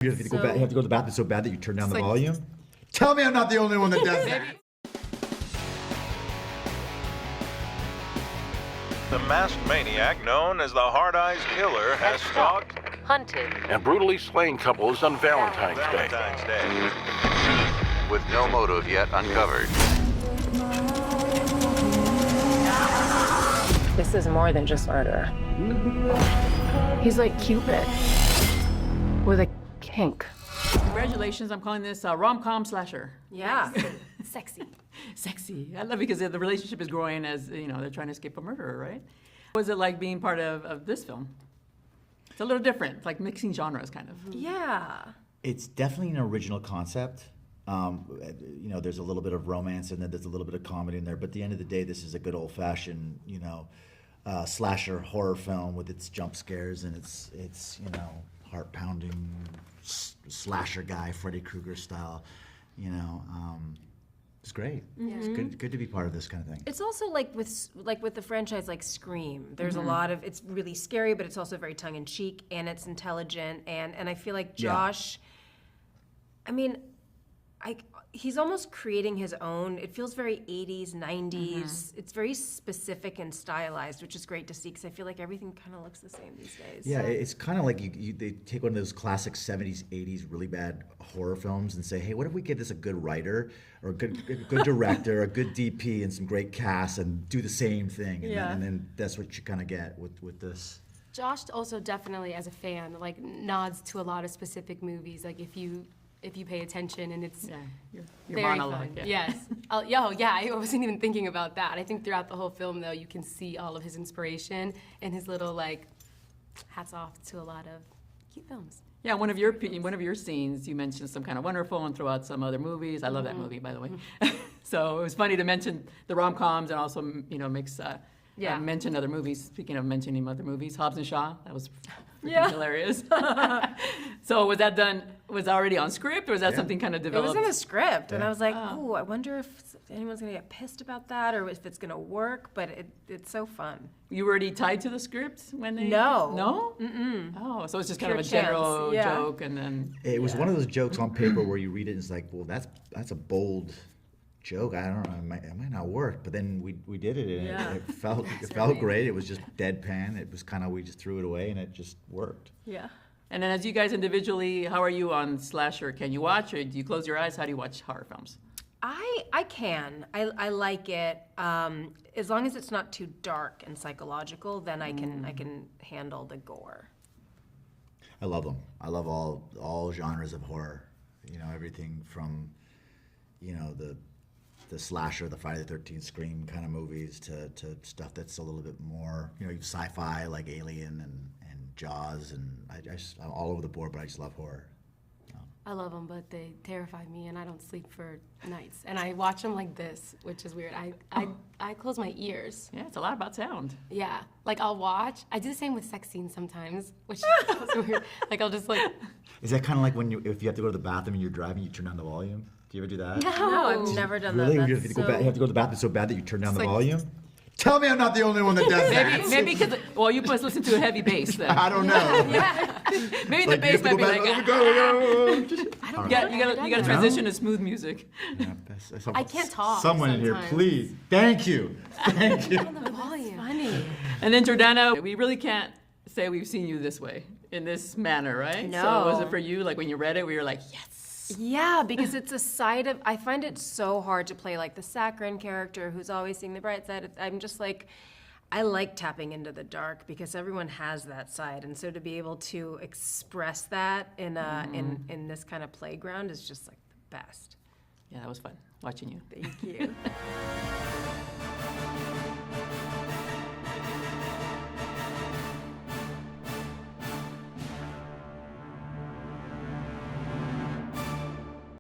You have to go to the bathroom so bad that you turn down the volume? Tell me I'm not the only one that does that. The masked maniac known as the Hard-Eyes Killer has stalked, hunted, and brutally slain couples on Valentine's Day. With no motive yet uncovered. This is more than just murder. He's like Cupid with a kink. Congratulations, I'm calling this a rom-com slasher. Yeah. Sexy. Sexy. I love it because the relationship is growing as, you know, they're trying to escape a murderer, right? What was it like being part of this film? It's a little different. It's like mixing genres, kind of. Yeah. It's definitely an original concept. You know, there's a little bit of romance and then there's a little bit of comedy in there. But at the end of the day, this is a good old-fashioned, you know, slasher horror film with its jump scares and its you know, heart-pounding slasher guy, Freddy Krueger style. You know, it's great. Yeah. It's good to be part of this kind of thing. It's also like with the franchise like Scream. There's a lot of, it's really scary, but it's also very tongue-in-cheek and it's intelligent. And I feel like Josh, I mean, he's almost creating his own. It feels very 80s, 90s. It's very specific and stylized, which is great to see because I feel like everything kind of looks the same these days. Yeah, it's kind of like they take one of those classic 70s, 80s really bad horror films and say, hey, what if we give this a good writer or a good director, a good DP and some great cast and do the same thing. And then that's what you kind of get with this. Josh also definitely, as a fan, like nods to a lot of specific movies. Like if you pay attention, and it's your very monologue. fun. Yeah. Yes. I wasn't even thinking about that. I think throughout the whole film, though, you can see all of his inspiration and his little like hats off to a lot of cute films. Yeah, one of your scenes, you mentioned some kind of wonderful and throw out some other movies. I love that movie, by the way. So it was funny to mention the rom-coms and also, you know, mention other movies. Speaking of mentioning other movies, Hobbs and Shaw, that was freaking hilarious. So was that already on script, or was that something kind of developed? It was in the script, and I was like, oh, I wonder if anyone's gonna get pissed about that or if it's gonna work, but it's so fun. You were already tied to the script when they... No. No? Mm-mm. Oh, so it's just kind Pure of a general chance. joke, and then... It was one of those jokes on paper where you read it and it's like, well, that's a bold joke. I don't know, it might not work, but then we did it and it felt great. It was just deadpan. It was kind of, we just threw it away and it just worked. Yeah. And then as you guys individually, how are you on slasher? Can you watch, or do you close your eyes? How do you watch horror films? I can. I like it. As long as it's not too dark and psychological, then I can handle the gore. I love them. I love all genres of horror. You know, everything from, you know, the slasher, the Friday the 13th Scream kind of movies to stuff that's a little bit more, you know, sci-fi like Alien and Jaws, and I'm all over the board, but I just love horror. I love them, but they terrify me, and I don't sleep for nights. And I watch them like this, which is weird. I close my ears. Yeah, it's a lot about sound. Yeah, like I'll watch. I do the same with sex scenes sometimes, which is weird. Like I'll just like. Is that kind of like when if you have to go to the bathroom and you're driving, you turn down the volume? Do you ever do that? No, I've never done really? that. You have to go to the bathroom so bad that you turn down the volume? Tell me I'm not the only one that does that. Maybe because, well, you must listen to a heavy bass then. I don't know. Maybe the bass might be like, you gotta transition to smooth music. Yeah, I can't talk. Someone in here, please. Thank you. Thank you. The volume. Funny. And then Jordana, we really can't say we've seen you this way, in this manner, right? No. So was it for you, like when you read it, where you're like, yes? Yeah, because it's a side of, I find it so hard to play like the saccharine character who's always seeing the bright side. I'm just like, I like tapping into the dark because everyone has that side. And so to be able to express that in this kind of playground is just like the best. Yeah, that was fun watching you. Thank you.